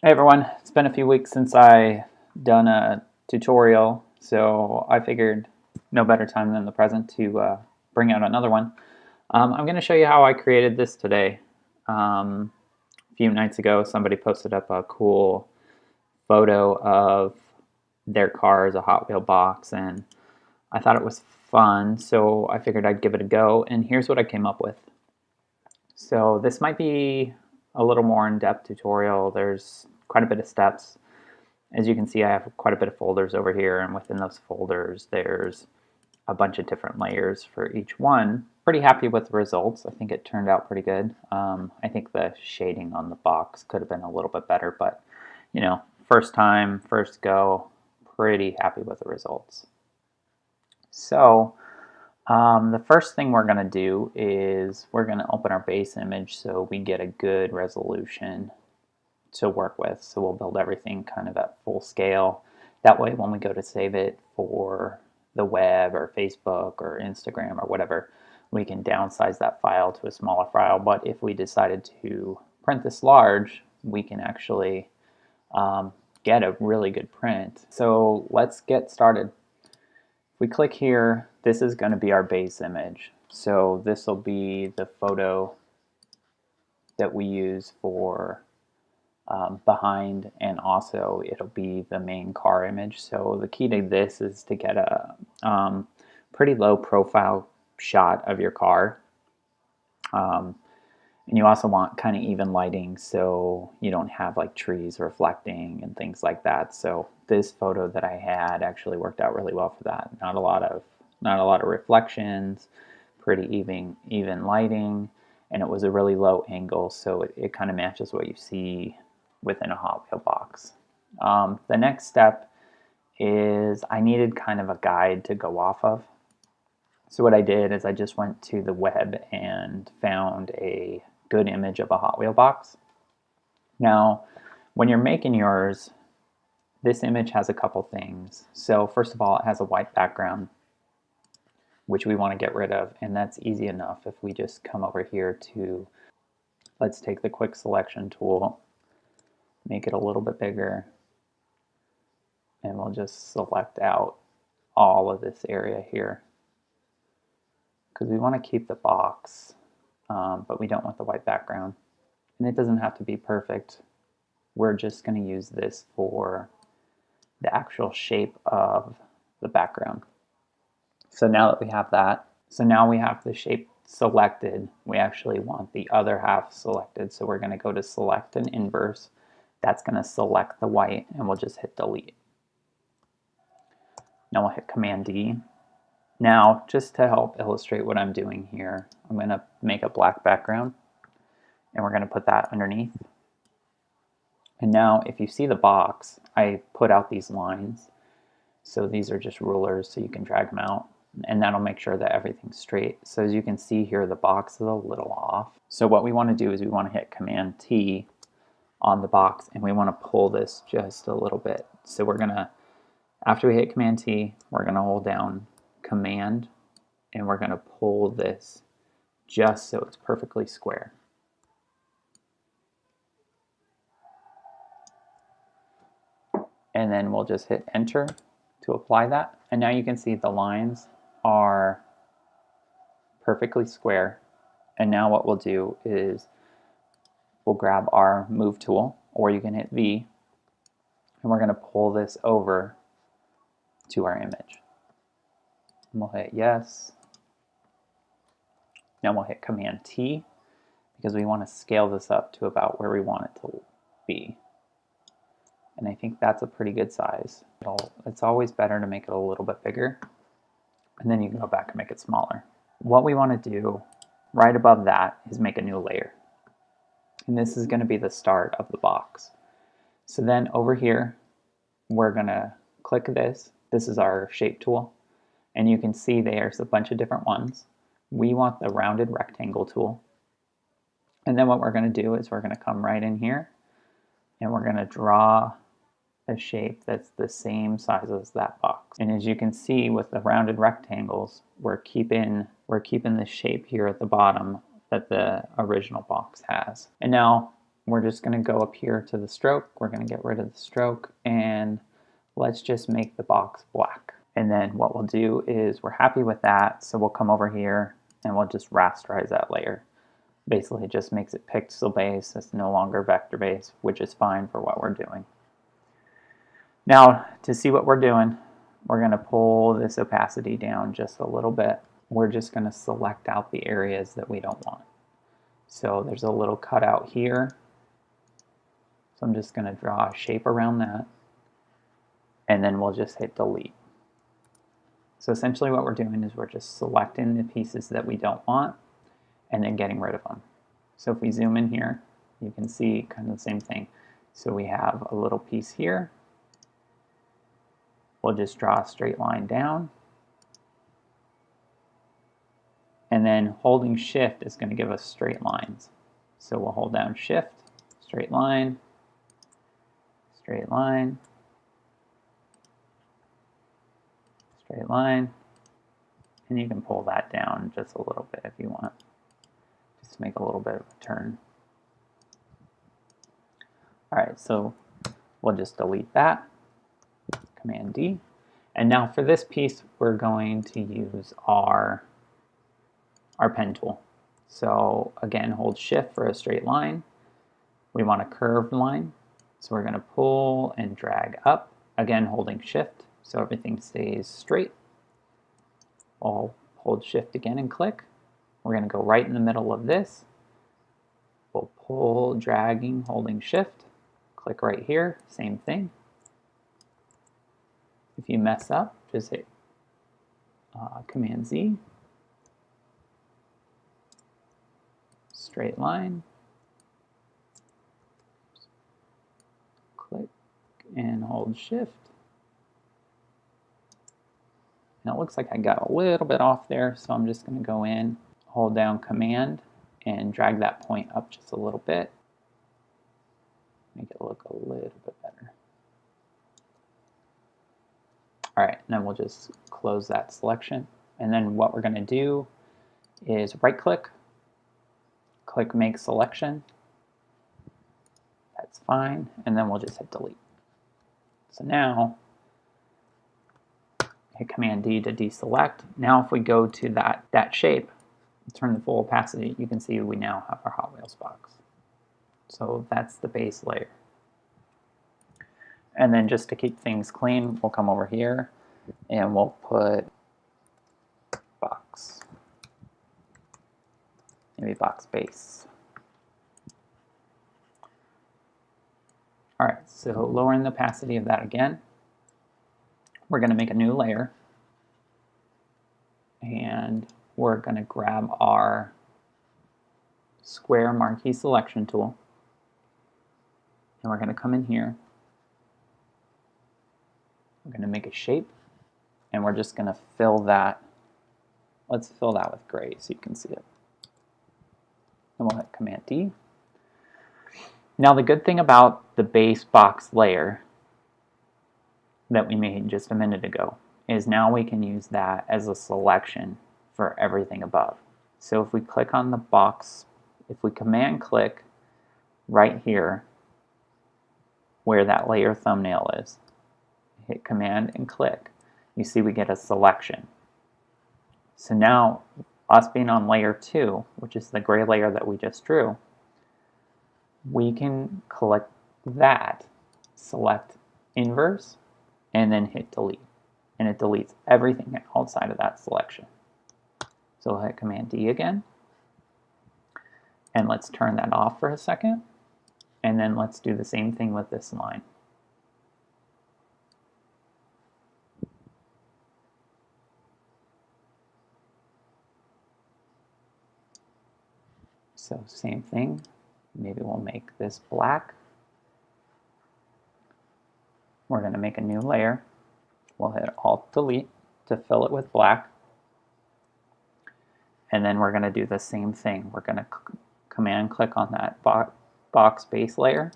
Hey everyone, it's been a few weeks since I done a tutorial, so I figured no better time than the present to bring out another one. I'm going to show you how I created this today. A few nights ago, somebody posted up a cool photo of their car as a Hot Wheel box, and I thought it was fun, so I figured I'd give it a go, and here's what I came up with. So this might be a little more in-depth tutorial. There's quite a bit of steps. As you can see, I have quite a bit of folders over here, and within those folders there's a bunch of different layers for each one. Pretty happy with the results. I think it turned out pretty good. I think the shading on the box could have been a little bit better, but you know, first time, first go, pretty happy with the results. So the first thing we're going to do is we're going to open our base image so we get a good resolution to work with. So we'll build everything kind of at full scale. That way when we go to save it for the web or Facebook or Instagram or whatever, we can downsize that file to a smaller file. But if we decided to print this large, we can actually get a really good print. So let's get started. If we click here, this is going to be our base image. So this will be the photo that we use for behind, and also it'll be the main car image. So the key to this is to get a pretty low profile shot of your car. And you also want kind of even lighting so you don't have like trees reflecting and things like that. So this photo that I had actually worked out really well for that. Not a lot of reflections, pretty even lighting, and it was a really low angle, so it kind of matches what you see within a Hot Wheel box. The next step is I needed kind of a guide to go off of. So what I did is I just went to the web and found a good image of a Hot Wheel box. Now, when you're making yours, this image has a couple things. So first of all, it has a white background, which we want to get rid of, and that's easy enough if we just come over here to, let's take the quick selection tool, make it a little bit bigger, and we'll just select out all of this area here because we want to keep the box, but we don't want the white background. And it doesn't have to be perfect. We're just going to use this for the actual shape of the background. So now that we have that, so now we have the shape selected, we actually want the other half selected. So we're going to go to select and inverse. That's going to select the white, and we'll just hit delete. Now we'll hit Command D. Now, just to help illustrate what I'm doing here, I'm going to make a black background, and we're going to put that underneath. And now, if you see the box, I put out these lines. So these are just rulers, so you can drag them out, and that'll make sure that everything's straight. So as you can see here, the box is a little off. So what we want to do is we want to hit Command T on the box, and we want to pull this just a little bit. So we're going to, after we hit Command T, we're going to hold down Command, and we're going to pull this just so it's perfectly square. And then we'll just hit Enter to apply that. And now you can see the lines are perfectly square. And now what we'll do is we'll grab our Move tool, or you can hit V, and we're going to pull this over to our image. And we'll hit Yes. Now we'll hit Command T because we want to scale this up to about where we want it to be. And I think that's a pretty good size. It's always better to make it a little bit bigger, and then you can go back and make it smaller. What we want to do right above that is make a new layer. And this is going to be the start of the box. So then over here, we're going to click this. This is our shape tool. And you can see there's a bunch of different ones. We want the rounded rectangle tool. And then what we're going to do is we're going to come right in here, and we're going to draw a shape that's the same size as that box. And as you can see with the rounded rectangles, we're keeping the shape here at the bottom that the original box has. And now we're just going to go up here to the stroke. We're going to get rid of the stroke, and let's just make the box black. And then what we'll do is we're happy with that, so we'll come over here and we'll just rasterize that layer. Basically, it just makes it pixel based. It's no longer vector based, which is fine for what we're doing. Now, to see what we're doing, we're going to pull this opacity down just a little bit. We're just going to select out the areas that we don't want. So there's a little cutout here. So I'm just going to draw a shape around that. And then we'll just hit delete. So essentially what we're doing is we're just selecting the pieces that we don't want and then getting rid of them. So if we zoom in here, you can see kind of the same thing. So we have a little piece here. We'll just draw a straight line down. And then holding shift is going to give us straight lines. So we'll hold down shift, straight line, straight line, straight line, and you can pull that down just a little bit if you want. Just make a little bit of a turn. Alright, so we'll just delete that. Command D. And now for this piece, we're going to use our pen tool. So again, hold shift for a straight line. We want a curved line. So we're going to pull and drag up, again holding shift so everything stays straight. I'll hold shift again and click. We're going to go right in the middle of this. We'll pull, dragging, holding shift. Click right here, same thing. If you mess up, just hit Command Z. Straight line. Click and hold shift. Now it looks like I got a little bit off there, so I'm just going to go in, hold down Command, and drag that point up just a little bit. Make it look a little bit better. Alright, and then we'll just close that selection. And then what we're going to do is right click, click Make Selection. That's fine. And then we'll just hit delete. So now, hit Command D to deselect. Now if we go to that shape, turn the full opacity, you can see we now have our Hot Wheels box. So that's the base layer. And then just to keep things clean, we'll come over here and we'll put box. Maybe box base. Alright, so lowering the opacity of that again. We're going to make a new layer. And we're going to grab our square marquee selection tool. And we're going to come in here. We're going to make a shape. And we're just going to fill that. Let's fill that with gray so you can see it. And we'll hit Command D. Now the good thing about the base box layer that we made just a minute ago is now we can use that as a selection for everything above. So if we click on the box, if we Command click right here where that layer thumbnail is, hit Command and click, you see we get a selection. So now, us being on layer 2, which is the gray layer that we just drew, we can collect that, select inverse, and then hit delete. And it deletes everything outside of that selection. So we'll hit Command D again. And let's turn that off for a second. And then let's do the same thing with this line. So same thing. Maybe we'll make this black. We're going to make a new layer. We'll hit Alt-Delete to fill it with black. And then we're going to do the same thing. We're going to Command click on that box base layer,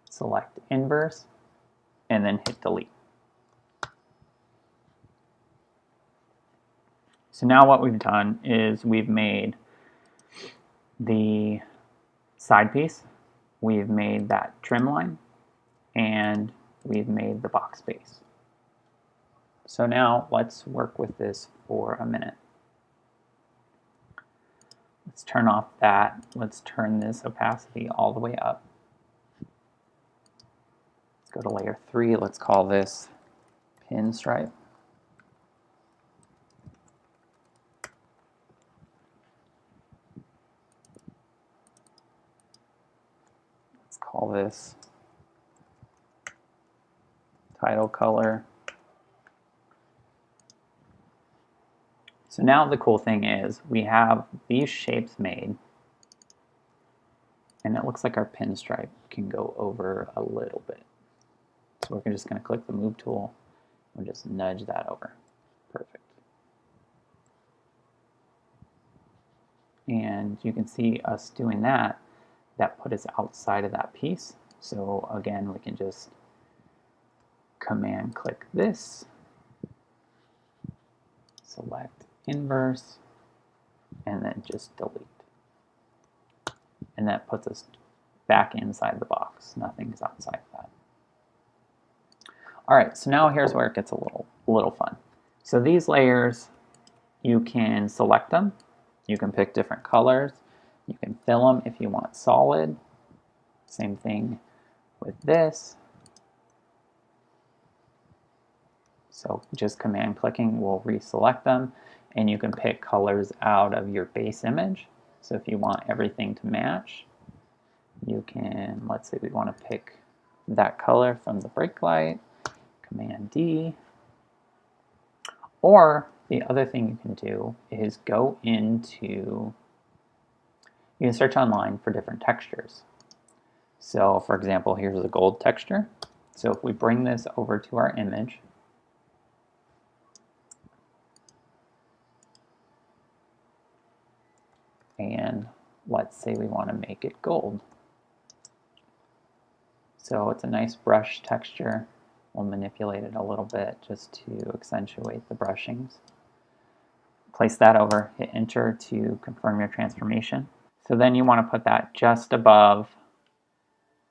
select inverse, and then hit delete. So now what we've done is we've made the side piece, we've made that trim line, and we've made the box base. So now let's work with this for a minute. Let's turn off that. Let's turn this opacity all the way up. Let's go to layer 3. Let's call this pinstripe. Let's call this title color. So now the cool thing is we have these shapes made, and it looks like our pinstripe can go over a little bit. So we're just going to click the move tool and just nudge that over. Perfect. And you can see us doing that. That put us outside of that piece. So again, we can just command click this, select inverse, and then just delete. And that puts us back inside the box. Nothing's outside that. All right, so now here's where it gets a little fun. So these layers, you can select them. You can pick different colors. You can fill them if you want solid. Same thing with this. So just command clicking will reselect them, and you can pick colors out of your base image. So if you want everything to match, you can, let's say we want to pick that color from the brake light, Command D. Or the other thing you can do is go into, you can search online for different textures. So for example, here's a gold texture. So if we bring this over to our image, and let's say we want to make it gold. So it's a nice brush texture. We'll manipulate it a little bit just to accentuate the brushings. Place that over, hit enter to confirm your transformation. So then you want to put that just above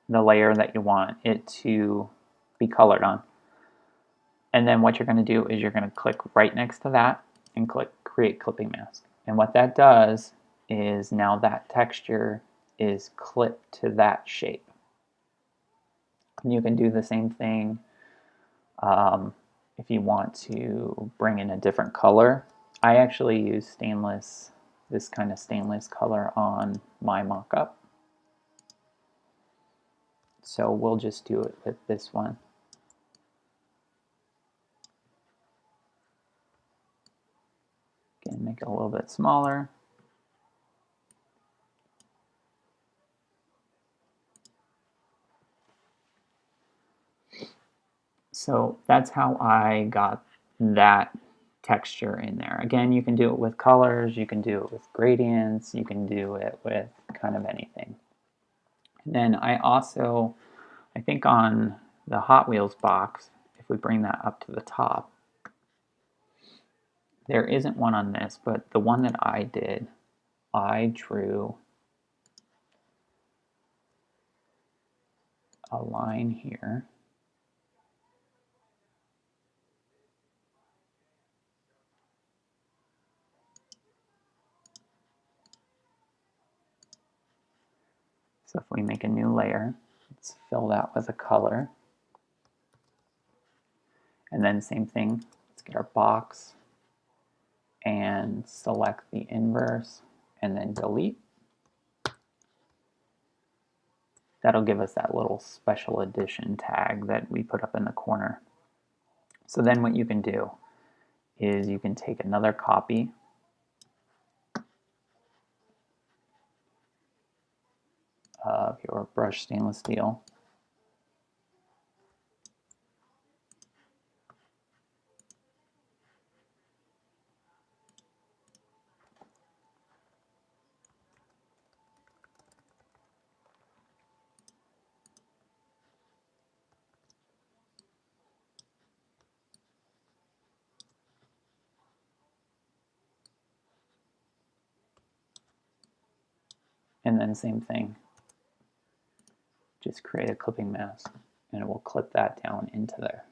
the layer that you want it to be colored on. And then what you're going to do is you're going to click right next to that and click create clipping mask. And what that does is now that texture is clipped to that shape. And you can do the same thing if you want to bring in a different color. I actually use stainless, this kind of stainless color on my mock-up. So we'll just do it with this one. Again, make it a little bit smaller. So that's how I got that texture in there. Again, you can do it with colors, you can do it with gradients, you can do it with kind of anything. And then I also, I think on the Hot Wheels box, if we bring that up to the top, there isn't one on this, but the one that I did, I drew a line here. So if we make a new layer, let's fill that with a color. And then same thing, let's get our box and select the inverse and then delete. That'll give us that little special edition tag that we put up in the corner. So then what you can do is you can take another copy of your brushed stainless steel, and then same thing, just create a clipping mask, and it will clip that down into there.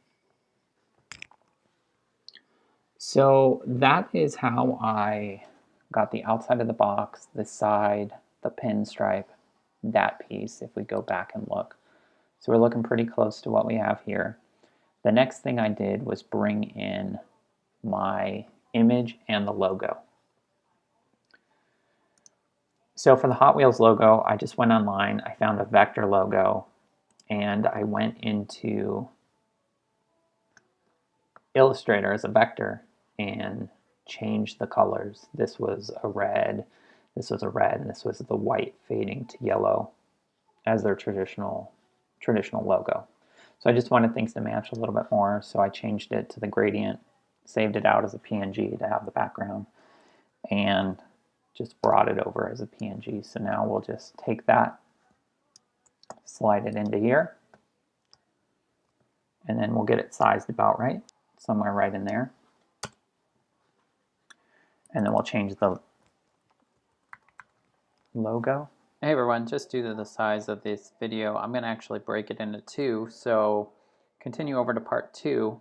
So that is how I got the outside of the box, the side, the pinstripe, that piece, if we go back and look. So we're looking pretty close to what we have here. The next thing I did was bring in my image and the logo. So for the Hot Wheels logo, I just went online, I found a vector logo, and I went into Illustrator as a vector and changed the colors. This was a red, this was a red, and this was the white fading to yellow as their traditional logo. So I just wanted things to match a little bit more, so I changed it to the gradient, saved it out as a PNG to have the background, and just brought it over as a PNG. So now we'll just take that, slide it into here, and then we'll get it sized about right, somewhere right in there. And then we'll change the logo. Hey everyone, just due to the size of this video, I'm going to actually break it into two. So continue over to part 2,